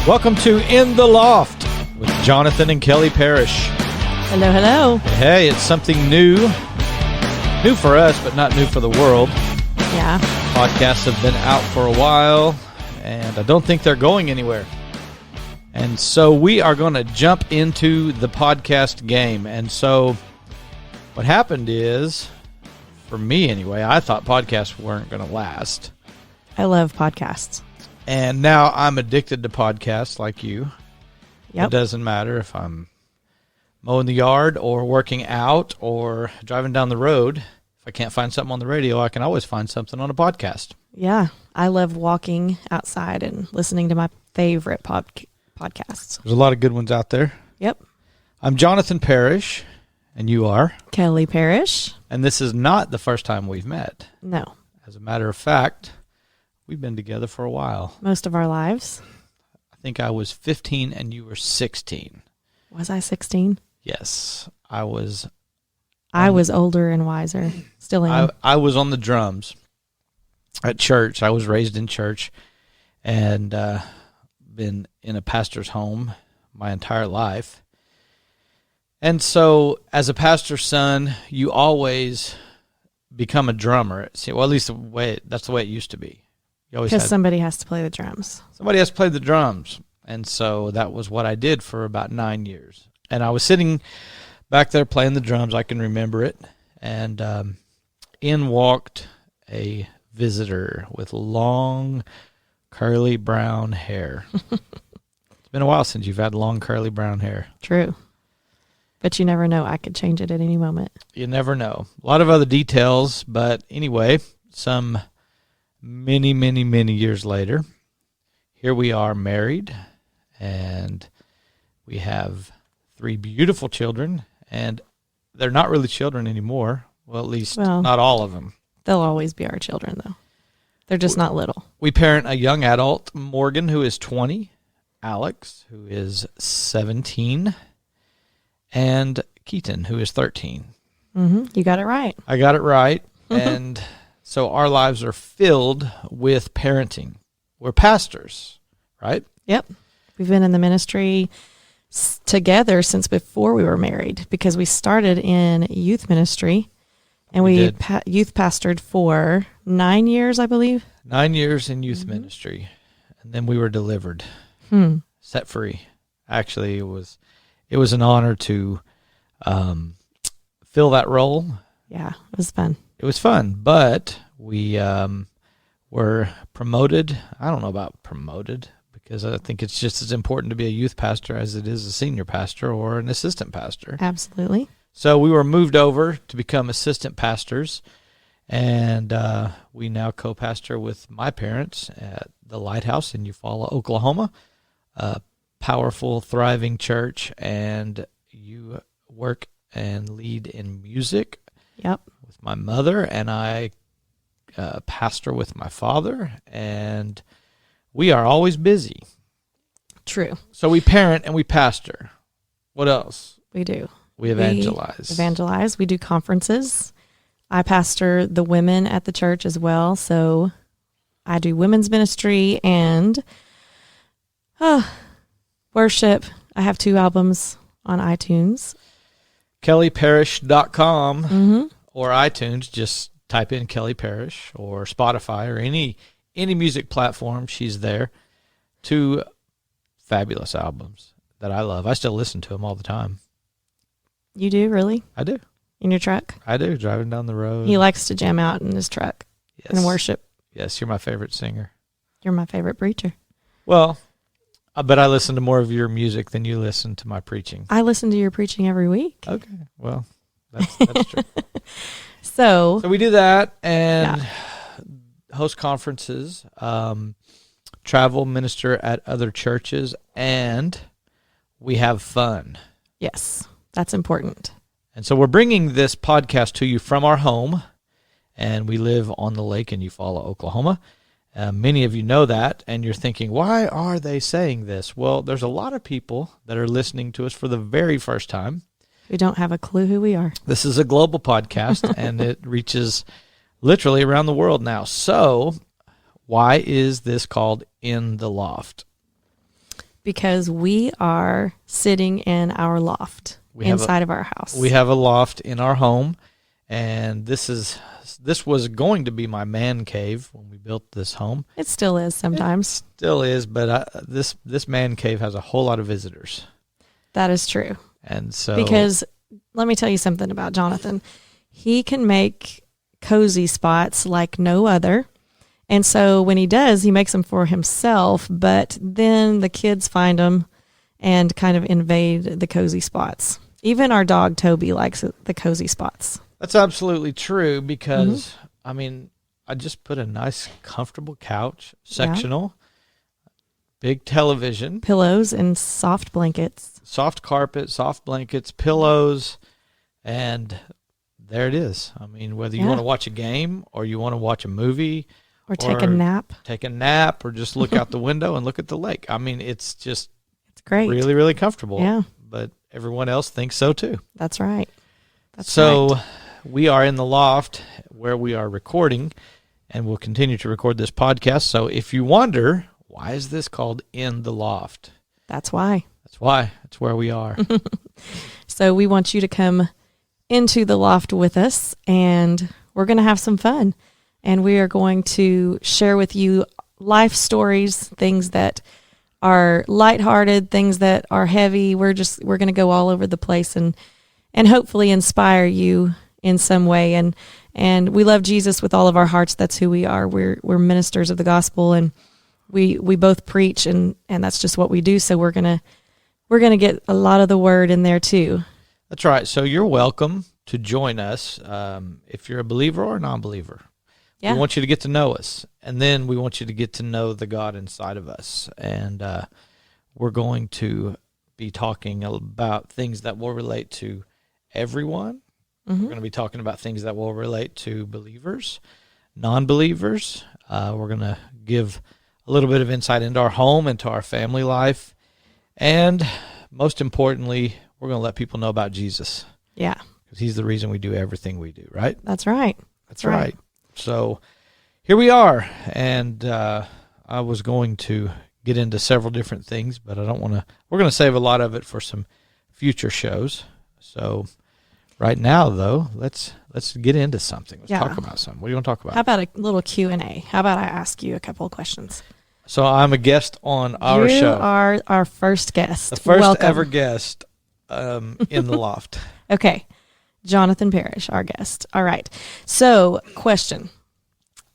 Welcome to In the Loft with Jonathan and Kelly Parish. Hello, hello. Hey, it's something new. New for us, but not new for the world. Yeah. Podcasts have been out for a while, and I don't think they're going anywhere. And so we are going to jump into the podcast game. And so what happened is, for me anyway, I thought podcasts weren't going to last. I love podcasts. And now I'm addicted to podcasts like you. Yep. It doesn't matter if I'm mowing the yard or working out or driving down the road. If I can't find something on the radio, I can always find something on a podcast. Yeah. I love walking outside and listening to my favorite podcasts. There's a lot of good ones out there. Yep. I'm Jonathan Parish, and you are? Kelly Parish. And this is not the first time we've met. No. As a matter of fact, we've been together for a while. Most of our lives. I think I was 15 and you were 16. Was I 16? Yes, I was. I was older and wiser. Still am. I was on the drums at church. I was raised in church and been in a pastor's home my entire life. And so as a pastor's son, you always become a drummer. Well, at least that's the way it used to be. Because somebody has to play the drums. Somebody has to play the drums. And so that was what I did for about 9 years. And I was sitting back there playing the drums. I can remember it. And in walked a visitor with long, curly brown hair. It's been a while since you've had long, curly brown hair. True. But you never know. I could change it at any moment. You never know. A lot of other details. But anyway, some many, many, many years later, here we are married, and we have 3 beautiful children, and they're not really children anymore. Well, at least not all of them. They'll always be our children, though. They're just not little. We parent a young adult, Morgan, who is 20, Alex, who is 17, and Keaton, who is 13. Mm-hmm. You got it right. I got it right, and so our lives are filled with parenting. We're pastors, right? Yep. We've been in the ministry together since before we were married, because we started in youth ministry, and we youth pastored for 9 years, I believe. 9 years in youth ministry, and then we were delivered, set free. Actually, it was an honor to fill that role. Yeah, it was fun. It was fun, but we were promoted. I don't know about promoted, because I think it's just as important to be a youth pastor as it is a senior pastor or an assistant pastor. Absolutely. So we were moved over to become assistant pastors, and we now co-pastor with my parents at the Lighthouse in Eufaula, Oklahoma, a powerful, thriving church, and you work and lead in music. Yep. With my mother, and I pastor with my father, and we are always busy. True. So we parent and we pastor. What else? We do. We evangelize. We do conferences. I pastor the women at the church as well, so I do women's ministry and worship. I have 2 albums on iTunes. KellyParish.com or iTunes. Just type in Kelly Parish, or Spotify, or any music platform. She's there. 2 fabulous albums that I love. I still listen to them all the time. You do, really? I do. In your truck? I do, driving down the road. He likes to jam out in his truck and worship. Yes, you're my favorite singer. You're my favorite preacher. Well, I bet I listen to more of your music than you listen to my preaching. I listen to your preaching every week. Okay, well, that's true. So we do that and host conferences, travel, minister at other churches, and we have fun. Yes, that's important. And so we're bringing this podcast to you from our home, and we live on the lake in Eufaula, Oklahoma. Many of you know that, and you're thinking, why are they saying this? Well, there's a lot of people that are listening to us for the very first time. We don't have a clue who we are. This is a global podcast, and it reaches literally around the world now. So why is this called In the Loft? because we are sitting in our loft inside of our house. We have a loft in our home, and this was going to be my man cave when we built this home. It still is sometimes. It still is, but this man cave has a whole lot of visitors. That is true. And so, because let me tell you something about Jonathan. He can make cozy spots like no other. And so when he does, he makes them for himself, but then the kids find them and kind of invade the cozy spots. Even our dog, Toby, likes the cozy spots. That's absolutely true because, I mean, I just put a nice, comfortable couch, sectional, big television. Pillows and soft blankets. Soft carpet, soft blankets, pillows, and there it is. I mean, whether you want to watch a game or you want to watch a movie, or take a nap. Or just look out the window and look at the lake. I mean, it's great. Really, really comfortable. Yeah. But everyone else thinks so too. That's right. We are in the loft where we are recording, and we'll continue to record this podcast. So if you wonder, why is this called In the Loft? That's why. That's why. That's where we are. So we want you to come into the loft with us, and we're going to have some fun. And we are going to share with you life stories, things that are lighthearted, things that are heavy. We're going to go all over the place and hopefully inspire you in some way. And we love Jesus with all of our hearts. That's who we are. We're ministers of the gospel, and we both preach, and that's just what we do. So we're going to get a lot of the word in there too. That's right. So you're welcome to join us if you're a believer or a non-believer. Yeah. We want you to get to know us, and then we want you to get to know the God inside of us. And we're going to be talking about things that will relate to everyone. We're going to be talking about things that will relate to believers, non-believers. We're going to give a little bit of insight into our home, into our family life, and most importantly, we're going to let people know about Jesus. Yeah. Because he's the reason we do everything we do, right? That's right. That's right. So here we are, and I was going to get into several different things, but I don't want to. We're going to save a lot of it for some future shows. So right now, though, let's get into something. Let's talk about something. What do you want to talk about? How about a little Q&A? How about I ask you a couple of questions? So I'm a guest on our show. You are our first guest. The first Welcome. ever guest in the loft. Okay. Jonathan Parish, our guest. All right. So, question.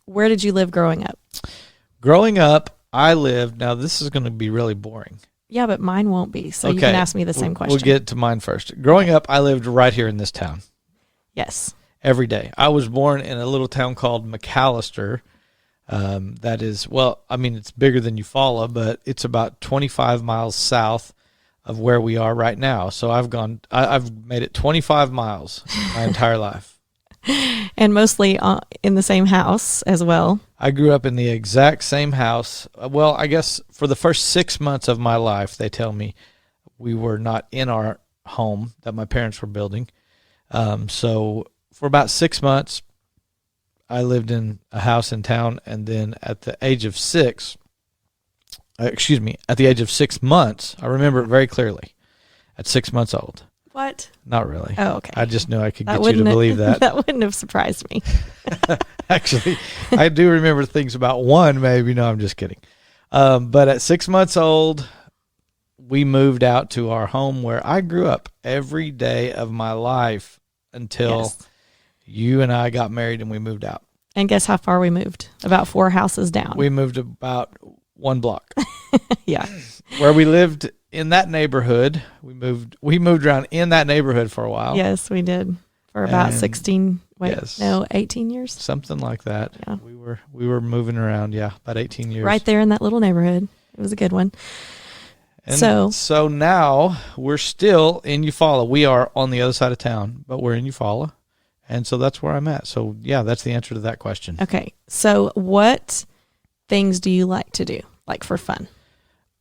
Where did you live growing up? Growing up, I lived, now this is going to be really boring. Yeah, but mine won't be, so you can ask me the same question. We'll get to mine first. Growing up, I lived right here in this town. Yes. Every day. I was born in a little town called McAllister. That is, well, I mean, it's bigger than Eufaula, but it's about 25 miles south of where we are right now. So I've made it 25 miles my entire life. And mostly in the same house as well. I grew up in the exact same house. Well, I guess for the first 6 months of my life, they tell me we were not in our home that my parents were building. So for about 6 months, I lived in a house in town. And then at the age of 6 months, I remember it very clearly, at 6 months old. What? Not really. Oh, okay. I just knew I could get you to believe that. That wouldn't have surprised me. Actually, I do remember things about one, maybe. No, I'm just kidding. But at 6 months old, we moved out to our home where I grew up every day of my life until you and I got married and we moved out. And guess how far we moved? About 4 houses down. We moved about 1 block. Yeah. Where we lived in that neighborhood, we moved around in that neighborhood for a while. Yes, we did. For about 18 years. Something like that. Yeah. We were moving around, about 18 years. Right there in that little neighborhood. It was a good one. And so now we're still in Eufaula. We are on the other side of town, but we're in Eufaula. And so that's where I'm at. So that's the answer to that question. Okay. So what things do you like to do, like for fun?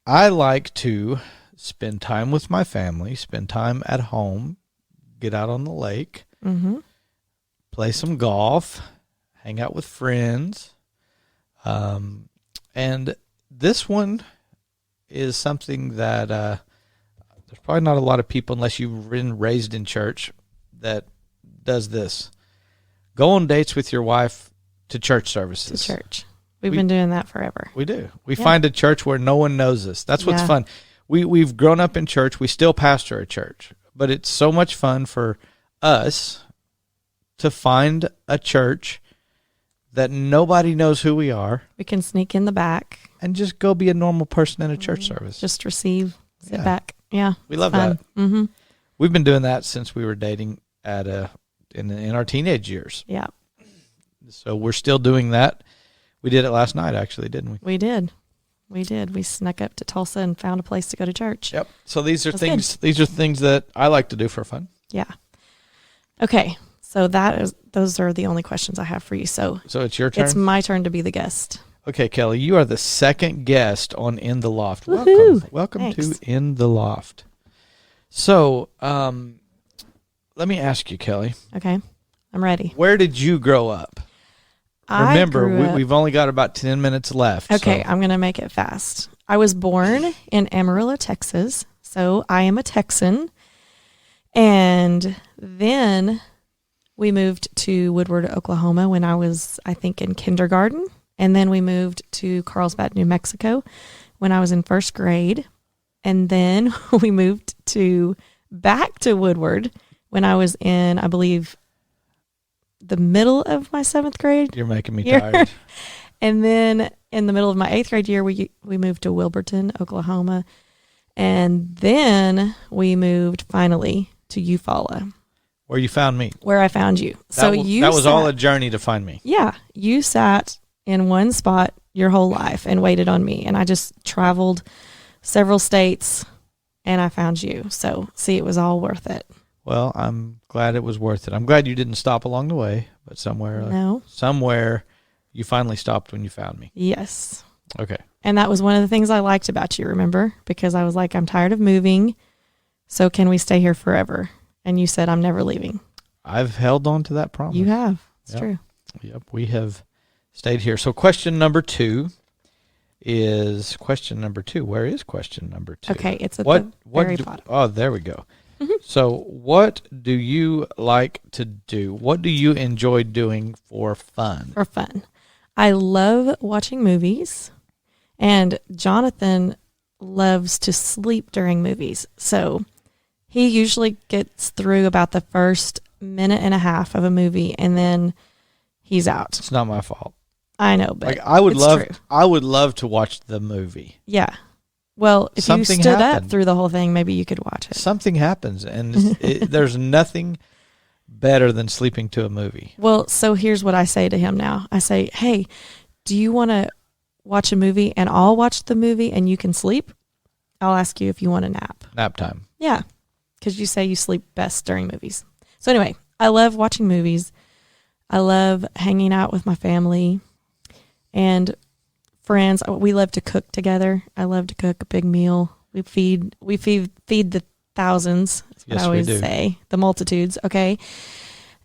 I like to spend time with my family, spend time at home, get out on the lake, play some golf, hang out with friends. And this one is something that there's probably not a lot of people, unless you've been raised in church, that does this. Go on dates with your wife to church services. To church. We've been doing that forever. We do. We find a church where no one knows us. That's what's fun. We've grown up in church. We still pastor a church. But it's so much fun for us to find a church that nobody knows who we are. We can sneak in the back. And just go be a normal person in a church service. Just receive, sit back. Yeah. We love that. Mm-hmm. We've been doing that since we were dating in our teenage years. Yeah. So we're still doing that. We did it last night, actually, didn't we? We did. We snuck up to Tulsa and found a place to go to church. Yep. So these are things that I like to do for fun. Yeah. Okay. So those are the only questions I have for you. So it's your turn? It's my turn to be the guest. Okay, Kelly, you are the second guest on In the Loft. Woohoo. Welcome Thanks. to In the Loft. So, let me ask you, Kelly. Okay. I'm ready. Where did you grow up? Remember, we've only got about 10 minutes left. Okay, so. I'm going to make it fast. I was born in Amarillo, Texas, so I am a Texan. And then we moved to Woodward, Oklahoma when I was, I think, in kindergarten. And then we moved to Carlsbad, New Mexico when I was in first grade. And then we moved back to Woodward when I was in, I believe, the middle of my 7th grade. You're making me tired. And then in the middle of my 8th grade year, we moved to Wilburton, Oklahoma. And then we moved finally to Eufaula. Where you found me. Where I found you. That was all a journey to find me. Yeah. You sat in one spot your whole life and waited on me. And I just traveled several states and I found you. So see, it was all worth it. Well, I'm glad it was worth it. I'm glad you didn't stop along the way, but somewhere you finally stopped when you found me. Yes. Okay. And that was one of the things I liked about you, remember? Because I was like, I'm tired of moving. So can we stay here forever? And you said, I'm never leaving. I've held on to that promise. You have. It's true. Yep. We have stayed here. So question number 2 is where is question number 2? Okay. It's at the very bottom. Oh, there we go. So what do you like to do? What do you enjoy doing for fun? For fun. I love watching movies, and Jonathan loves to sleep during movies. So he usually gets through about the first minute and a half of a movie, and then he's out. It's not my fault. I know, but I would true. love to watch the movie. Yeah. Well, if you stood up through the whole thing, maybe you could watch it. Something happens, and there's nothing better than sleeping to a movie. Well, so here's what I say to him now. I say, hey, do you want to watch a movie and I'll watch the movie and you can sleep? I'll ask you if you want a nap. Nap time. Yeah, because you say you sleep best during movies. So anyway, I love watching movies. I love hanging out with my family and friends. We love to cook together. I love to cook a big meal. We feed the thousands. That's what I always say. The multitudes. Okay.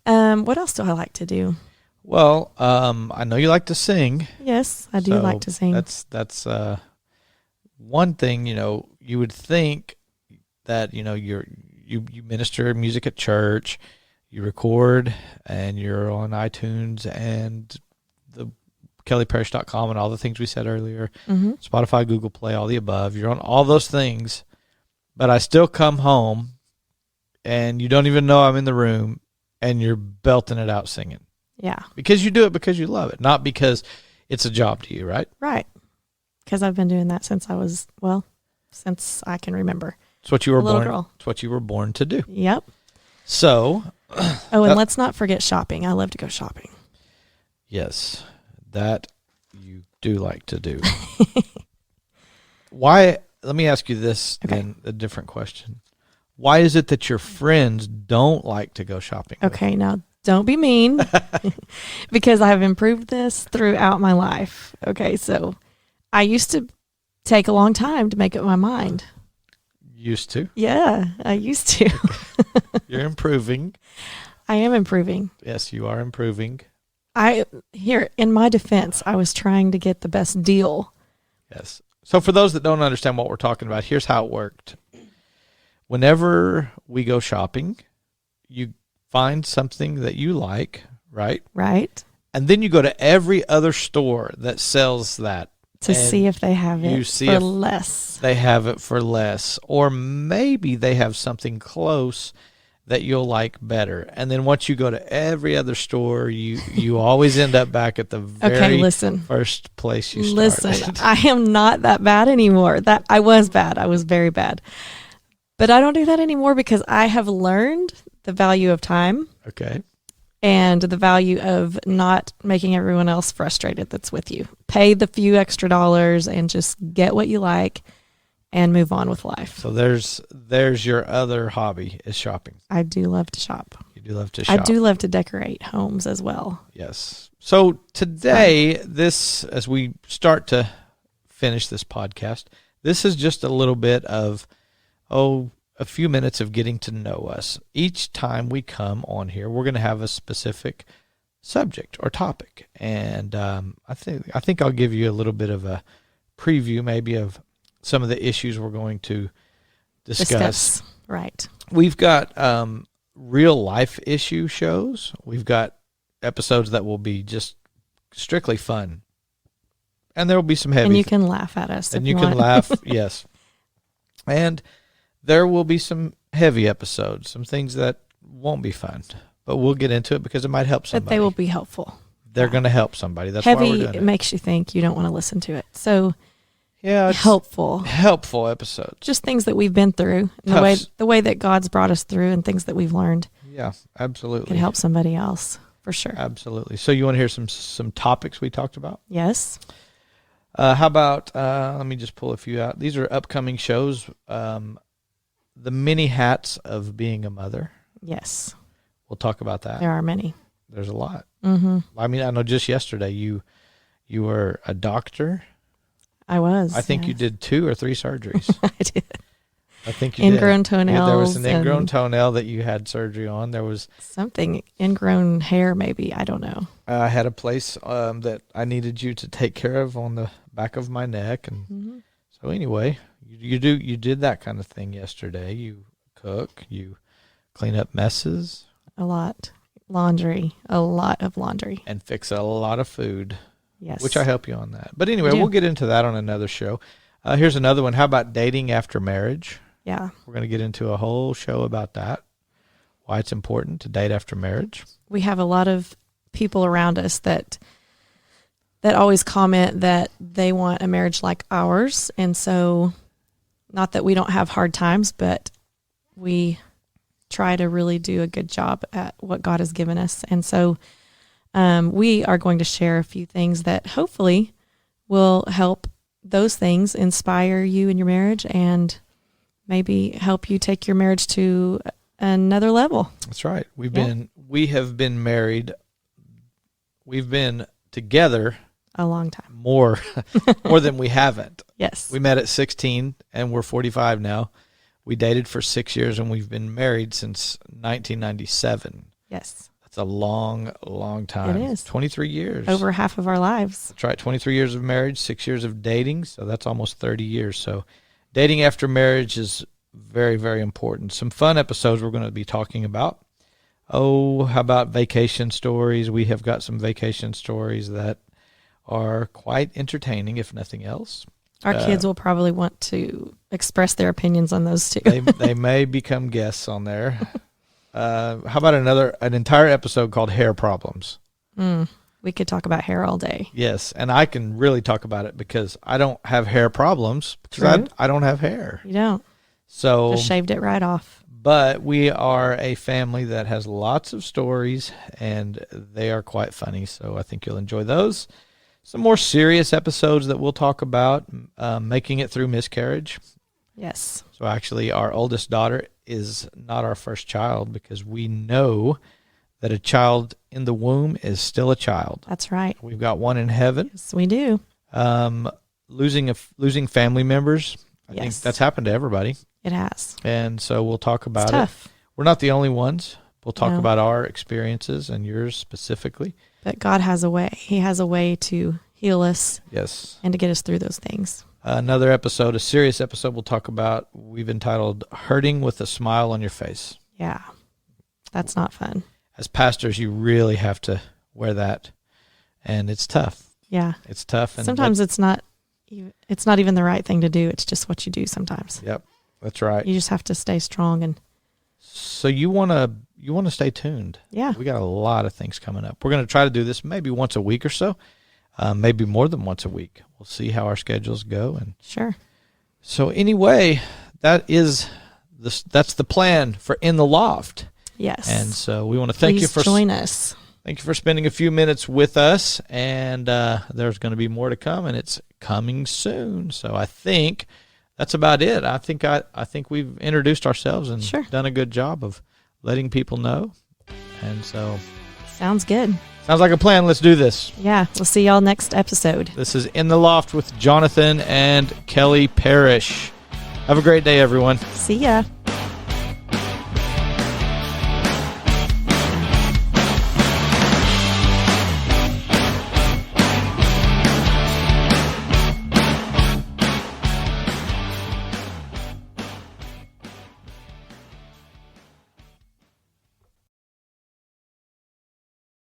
What else do I like to do? Well, I know you like to sing. Yes, I do like to sing. That's one thing. You would think that you minister music at church, you record, and you're on iTunes and the kellyparish.com and all the things we said earlier, Spotify, Google Play, all the above. You're on all those things, but I still come home and you don't even know I'm in the room and you're belting it out singing. Yeah. Because you do it because you love it, not because it's a job to you, right? Right. Because I've been doing that since since I can remember. It's what you were born. Girl. It's what you were born to do. Yep. So. And let's not forget shopping. I love to go shopping. Yes. That you do like to do. Why? Let me ask you this, then, a different question. Why is it that your friends don't like to go shopping? Okay, now don't be mean because I have improved this throughout my life. Okay, so I used to take a long time to make up my mind. Used to? Yeah, I used to. You're improving. I am improving. Yes, you are improving. Here, in my defense, I was trying to get the best deal. Yes. So for those that don't understand what we're talking about, here's how it worked. Whenever we go shopping, you find something that you like, right? Right. And then you go to every other store that sells that. To see if they have it for less. They have it for less. Or maybe they have something close that you'll like better. And then once you go to every other store, you always end up back at the very first place you started. Listen, I am not that bad anymore. That I was bad. I was very bad. But I don't do that anymore because I have learned the value of time. Okay. And the value of not making everyone else frustrated that's with you. Pay the few extra dollars and just get what you like and move on with life. So there's your other hobby is shopping. I do love to shop. You do love to shop. I do love to decorate homes as well. Yes. So today, as we start to finish this podcast, this is just a little bit of, a few minutes of getting to know us. Each time we come on here, we're going to have a specific subject or topic. And I think I'll give you a little bit of a preview maybe of some of the issues we're going to discuss. Right. We've got real life issue shows. We've got episodes that will be just strictly fun. And there will be some heavy. And you can laugh at us. And you can laugh, yes. And there will be some heavy episodes, some things that won't be fun, but we'll get into it because it might help somebody. But they will be helpful. They're going to help somebody. That's heavy, why we're doing it. Makes you think you don't want to listen to it. So yeah, it's helpful episodes. Just things that we've been through, and the way that God's brought us through, and things that we've learned. Yeah, absolutely. Can help somebody else for sure. Absolutely. So you want to hear some topics we talked about? Yes. How about let me just pull a few out. These are upcoming shows. The many hats of being a mother. Yes. We'll talk about that. There are many. There's a lot. Mm-hmm. I mean, I know just yesterday you were a doctor. I was. I think you did 2 or 3 surgeries. I did. I think you ingrown did. toenails. There was an ingrown toenail that you had surgery on. There was something ingrown hair, maybe. I don't know. I had a place that I needed you to take care of on the back of my neck, and so anyway, you did that kind of thing yesterday. You cook, you clean up messes, a lot of laundry, and fix a lot of food. Yes, which I help you on that. But anyway, we'll get into that on another show. Here's another one. How about dating after marriage? Yeah, we're going to get into a whole show about that. Why it's important to date after marriage. We have a lot of people around us that always comment that they want a marriage like ours. And so, not that we don't have hard times, but we try to really do a good job at what God has given us. And so we are going to share a few things that hopefully will help those things inspire you in your marriage and maybe help you take your marriage to another level. That's right. We have been married. We've been together a long time. More than we haven't. Yes. We met at 16 and we're 45 now. We dated for 6 years and we've been married since 1997. Yes. That's a long, long time. It is. 23 years. Over half of our lives. That's right. 23 years of marriage, 6 years of dating. So that's almost 30 years. So dating after marriage is very, very important. Some fun episodes we're going to be talking about. How about vacation stories? We have got some vacation stories that are quite entertaining, if nothing else. Our kids will probably want to express their opinions on those too. They may become guests on there. How about an entire episode called Hair Problems? We could talk about hair all day. Yes, and I can really talk about it because I don't have hair problems because I don't have hair. You don't. So just shaved it right off. But we are a family that has lots of stories, and they are quite funny, so I think you'll enjoy those. Some more serious episodes that we'll talk about, making it through miscarriage. Yes. So actually, our oldest daughter is not our first child because we know that a child in the womb is still a child. That's right. We've got one in heaven. Yes, we do. Losing family members. I think that's happened to everybody. It has. And so we'll talk about it's tough. We're not the only ones. We'll talk about our experiences and yours specifically. But God has a way. He has a way to heal us. Yes. And to get us through those things. another episode, a serious episode we'll talk about. We've entitled Hurting with a Smile on Your Face. Yeah. That's not fun. As pastors, you really have to wear that. And it's tough. Yeah. It's tough. And sometimes it's not even the right thing to do. It's just what you do sometimes. Yep. That's right. You just have to stay strong. And so you want to stay tuned. Yeah. We got a lot of things coming up. We're going to try to do this maybe once a week or so. Maybe more than once a week. We'll see how our schedules go. And sure. So anyway, that's the plan for In the Loft. Yes. And so we want to thank you for join us. Thank you for spending a few minutes with us. And there's going to be more to come, and it's coming soon. So I think that's about it. I think we've introduced ourselves and done a good job of letting people know. And so sounds good. Sounds like a plan. Let's do this. Yeah. We'll see y'all next episode. This is In the Loft with Jonathan and Kelly Parish. Have a great day, everyone. See ya.